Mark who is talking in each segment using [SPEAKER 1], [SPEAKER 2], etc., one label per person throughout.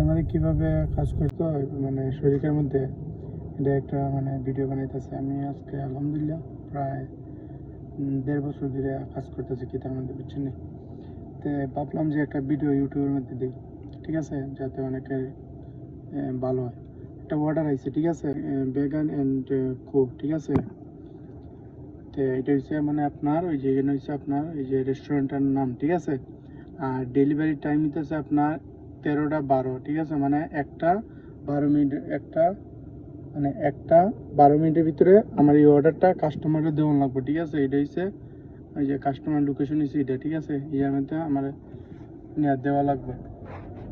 [SPEAKER 1] আমাদের কিভাবে কাজ করতে হয় মানে শরীরের মধ্যে, এটা একটা মানে ভিডিও বানাইতেছি আমি আজকে আলহামদুলিল্লাহ প্রায় 1.5 বছর ধরে কাজ করতেছি কিতার মধ্যে, বুঝছেন। তো ভাবলাম যে একটা ভিডিও ইউটিউবের মধ্যে দিই, ঠিক আছে, যাতে অনেকের ভালো হয়। একটা অর্ডার আইছে, ঠিক আছে, ভেগান অ্যান্ড কো, ঠিক আছে। তো এটা হচ্ছে মানে আপনার ওই যে এখানে হচ্ছে আপনার এই যে রেস্টুরেন্টের নাম, ঠিক আছে। আর ডেলিভারি টাইম হচ্ছে আপনার 13টা 12, ঠিক আছে, মানে 1টা 12 মিনিট, মানে 1টা 12 মিনিটের ভিতরে আমার এই অর্ডারটা কাস্টমারকে দেওয়া লাগবে, ঠিক আছে। এটা হচ্ছে ওই যে কাস্টমার লোকেশন হচ্ছে এটা, ঠিক আছে, এই মধ্যে আমার দেওয়া লাগবে,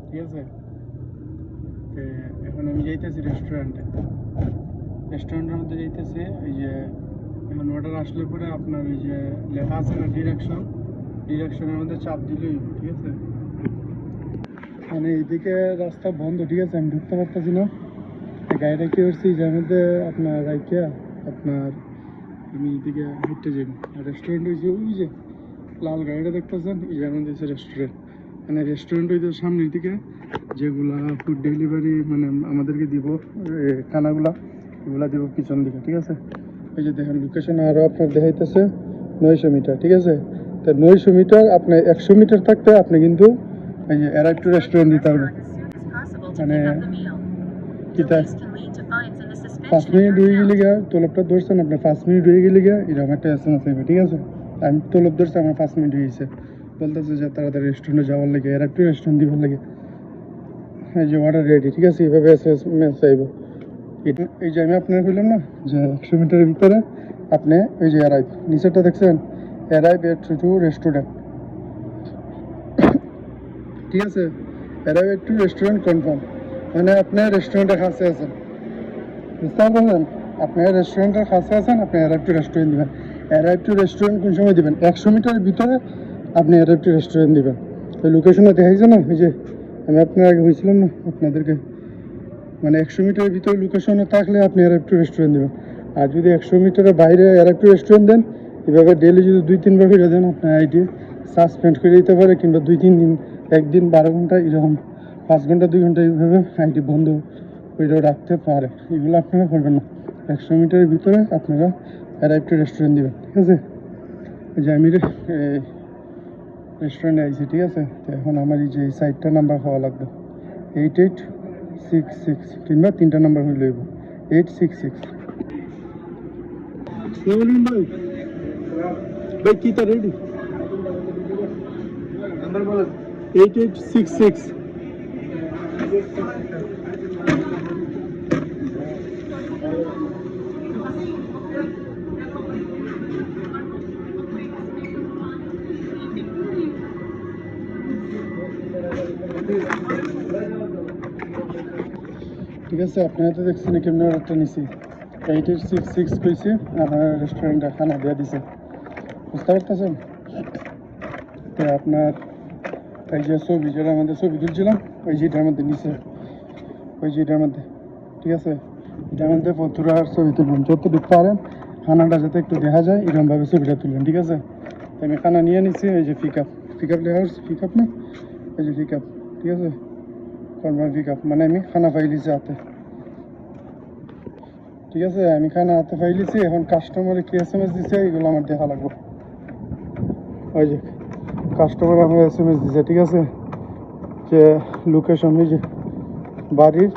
[SPEAKER 1] ঠিক আছে। তো এখন আমি যাইতেছি রেস্টুরেন্টের মধ্যে যাইতেছি। ওই যে এখন অর্ডার আসলে পরে আপনার ওই যে লেখা আছে না ডিরেকশনের মধ্যে চাপ দিলেই, ঠিক আছে। মানে এইদিকে রাস্তা বন্ধ, ঠিক আছে, আমি ঢুকতে পারতেছি না। গাড়িটা কি করছি যার মধ্যে আপনার রাইকিয়া আপনার আমি এইদিকে হেঁটে যাবো। আর রেস্টুরেন্ট হয়েছে ওই যে লাল গাড়িটা দেখতেছেন, এই যার মধ্যে হচ্ছে রেস্টুরেন্ট। মানে রেস্টুরেন্ট হইতে সামনের দিকে যেগুলা ফুড ডেলিভারি মানে আমাদেরকে দিব খানাগুলা, এগুলা দিব পিছন দিকে, ঠিক আছে। এই যে দেখেন লোকেশন আরও আপনার দেখাইতেছে 900 মিটার, ঠিক আছে। তো 900 মিটার আপনি 100 মিটার থাকতে আপনি কিন্তু এই যে এরা একটু রেস্টুরেন্ট দিতে হবে, মানে কিতা 5 মিনিট হয়ে গেলে গিয়া তলবটা ধরছেন আপনি, 5 মিনিট হয়ে গেলে গিয়া এরকম একটা SMS আসবে, ঠিক আছে। আমি তলব ধরছি আমার 5 মিনিট হয়ে গেছে, বলতেছে যে তাড়াতাড়ি রেস্টুরেন্টে যাওয়ার লাগে, এরা একটু রেস্টুরেন্ট দিবার লাগে। এই যে অর্ডার রেডি, ঠিক আছে, এইভাবে SMS আইব। এটা এই যে আমি আপনার বললাম না যে 100 মিটারের ভিতরে আপনি ওই যে অ্যারাইভ নিচেরটা দেখছেন, অ্যারাইভ এট টু রেস্টুরেন্ট, ঠিক আছে। অ্যারাইভ এট টু রেস্টুরেন্ট কনফার্ম, মানে আপনি রেস্টুরেন্টের কাছে আছেন, বুঝতে পারলেন। আপনি রেস্টুরেন্টের কাছে আছেন, আপনি অ্যারাইভ টু রেস্টুরেন্ট দিবেন। অ্যারাইভ টু রেস্টুরেন্ট কোন সময় দিবেন? 100 মিটারের ভিতরে আপনি অ্যারাইভ টু রেস্টুরেন্ট দিবেন। ওই লোকেশনে দেখাইছে না, ওই যে আমি আপনার আগে বলছিলাম না আপনাদেরকে, মানে 100 মিটারের ভিতরে লোকেশনে থাকলে আপনি অ্যারাইভ টু রেস্টুরেন্ট দেবেন। আর যদি 100 মিটারের বাইরে অ্যারাইভ টু রেস্টুরেন্ট দেন, এভাবে ডেলি যদি 2-3 বার করে দেন, আপনার আইডি সাসপেন্ড করে দিতে পারে, কিংবা 2-3 দিন, একদিন 12 ঘন্টা এরকম 5 ঘন্টা 2 ঘন্টা এইভাবে আইডি বন্ধ করেও রাখতে পারে। এগুলো আপনারা করবেন না। 100 মিটারের ভিতরে আপনারা অ্যারাইভ টু রেস্টুরেন্ট দেবেন, ঠিক আছে। এই যে আমি রেস্টুরেন্টে আইছি, ঠিক আছে। তো এখন আমার এই যে সাইটটা নাম্বার হওয়া লাগবে 8866, কিংবা 3টা নাম্বার হয়ে লইব 866। ভাই ভাই কিটা রেডি নাম্বার বলেন 8866। ঠিক আছে, আপনারা তো দেখছেন কেমনি অর্ডারটা নিছি। 8866 কইছি, আমার রেস্টুরেন্টে খানা দিয়ে দিছে, বুঝতে পারতেছেন। তো আপনার এই যে ছবি, যেটা আমাদের ছবি তুলছিলাম ওই যেটার মধ্যে নিচে, ওই যেটার মধ্যে, ঠিক আছে, এটার মধ্যে পথুরার ছবি তুলবেন যতটুকু পারেন, খানাটা যাতে একটু দেখা যায় এরকমভাবে ছবিটা তুলবেন, ঠিক আছে। আমি খানা নিয়ে নিচ্ছি, এই যে পিক আপ লেখা হচ্ছে, পিক আপ না, এই যে পিক আপ, ঠিক আছে, কনফার্ম পিক আপ, মানে আমি খানা পাইলিছি হাতে, ঠিক আছে। আমি খানা হাতে পাইলিছি, এখন কাস্টমারে কি SMS দিছে এগুলো আমার দেখা লাগবে। ওই যে কাস্টমার আমার SMS দিছে, ঠিক আছে, যে লোকেশন, এই যে বাড়ির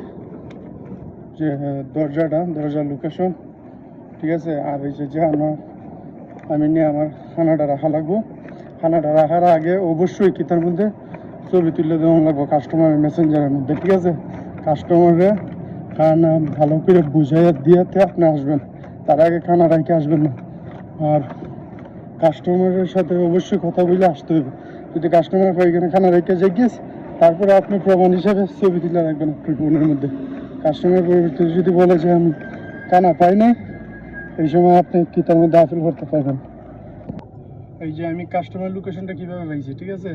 [SPEAKER 1] যে দরজার লোকেশন, ঠিক আছে। আর এই যে আমি নিয়ে আমার খানাটা রাখা লাগবো। খানাটা রাখার আগে অবশ্যই কিতার মধ্যে ছবি তুলে দেওয়া লাগবো কাস্টমারের মেসেঞ্জারের মধ্যে, ঠিক আছে। কাস্টমারে খানা ভালো করে বুঝাইয়া দিয়াতে আপনি আসবেন, তার আগে খানা রাখে আসবেন না। আর কাস্টমারের সাথে অবশ্যই কথা বলে আসতে হবে। যদি কাস্টমার এখানে খানা রেখে যাই গিয়েছে, তারপরে আপনি প্রমাণ হিসাবে ছবি তুলে রাখবেন আপনার ফোনের মধ্যে। কাস্টমার পরবর্তীতে যদি বলে যে আমি খানা পাই না, এই সময় আপনি কি তার মধ্যে আপিল করতে পারবেন। এই যে আমি কাস্টমার লোকেশনটা কীভাবে পাইছি, ঠিক আছে।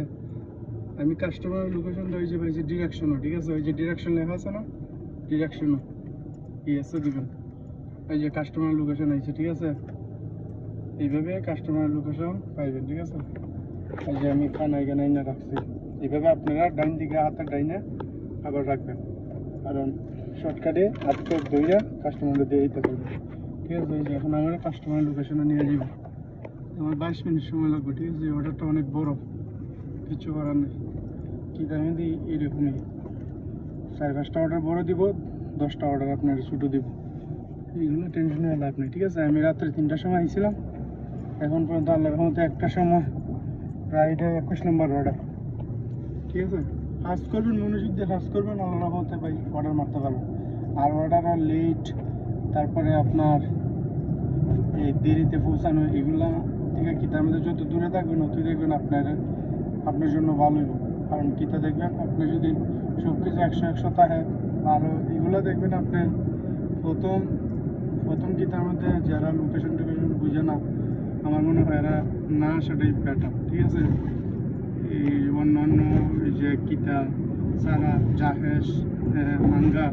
[SPEAKER 1] আমি কাস্টমার লোকেশনটা ওই যে পাইছি ডিরেকশনও, ঠিক আছে, ওই যে ডিরেকশন লেখা আছে না, ডিরেকশনও ইয়েসে দিবেন। এই যে কাস্টমার লোকেশন আইছে, ঠিক আছে, এইভাবে কাস্টমার লোকেশন পাইবেন, ঠিক আছে। এই যে আমি খানা এখানে এনে রাখছি, এইভাবে আপনারা ডাইন দিকে হাতের ডাইনে আবার রাখবেন, কারণ শর্টকাটে হাত চোখ ধইরা কাস্টমারকে দিয়ে দিতে পারবেন। ঠিক আছে, এই যে এখন আমার কাস্টমার লোকেশনে নিয়ে যাব, আমার 22 মিনিট সময় লাগবে। ঠিক আছে, অর্ডারটা অনেক বড়, কিছু করার নেই। কী দামে দিই এরকমই, 4-5টা অর্ডার বড় দিব, 10টা অর্ডার আপনার ছোটো দিব, এইগুলো টেনশন হওয়ার লাভ নেই। ঠিক আছে, আমি রাত্রে 3টার সময় আইছিলাম, এখন পর্যন্ত আল্লাহর রহমতে 1টার সময় প্রায় 21 নম্বর অর্ডার। ঠিক আছে, কাজ করবেন, মনোযোগ দিয়ে কাজ করবেন, আল্লাহর রহমতে ভাই অর্ডার মারতে পারবেন। আর অর্ডার আর লেট, তারপরে আপনার এই দেরিতে পৌঁছানো, এগুলা থেকে কিতার মধ্যে যত দূরে থাকবেন অত দেখবেন আপনার জন্য ভালোই হবে। কারণ কিতা দেখবেন, আপনি যদি সব কিছু 100 থাকে ভালো, এগুলো দেখবেন আপনি প্রথম কিতার মধ্যে যারা লোকেশন টোকেশন বুঝে না, আমার মনে হয় এরা না সেটাই বেটার। ঠিক আছে, এই অন্যান্য যে কিতা সারা জাহেজ মাঙ্গা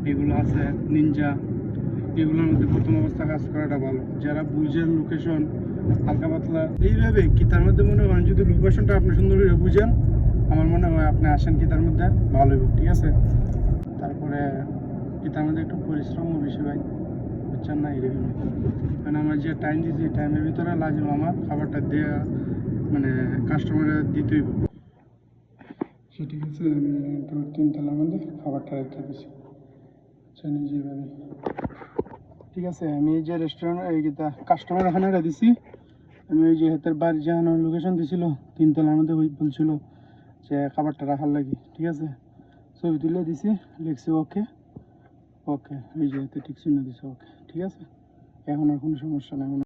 [SPEAKER 1] এগুলো আছে, নিনজা, এগুলোর মধ্যে প্রথম অবস্থা কাজ করাটা ভালো। যারা বুঝেন লোকেশন হালকা পাতলা এইভাবে কিতার মধ্যে মনে হয়, যদি লোকেশনটা আপনি সুন্দর করে বুঝেন, আমার মনে হয় আপনি আসেন কিতার মধ্যে ভালো হবে। ঠিক আছে, তারপরে কিতার মধ্যে একটু পরিশ্রমও বেশি ভাই, বুঝছেন না, এরকম। মানে আমার যে টাইম দিয়েছি টাইমের ভিতরে লাজিম আমার খাবারটা দেওয়া, মানে কাস্টমারের দিতেই হবে। সে ঠিক আছে, আমি 3 তলার মধ্যে খাবারটা রেখে দিয়েছি যেভাবে। ঠিক আছে, আমি এই যে রেস্টুরেন্ট এই কাস্টমার ওখানে দিছি, আমি ওই যে হাতের বাড়ি যেখানে লোকেশন দিছিল 3 তলার মধ্যে ওই বলছিল যে খাবারটা রাখার লাগি। ঠিক আছে, ছবি তুলে দিছি, লিখছি ওকে ওকে, এই যে হাতে ঠিক চিহ্ন দিছে ওকে। ঠিক আছে, এখন আর কোনো সমস্যা নেই।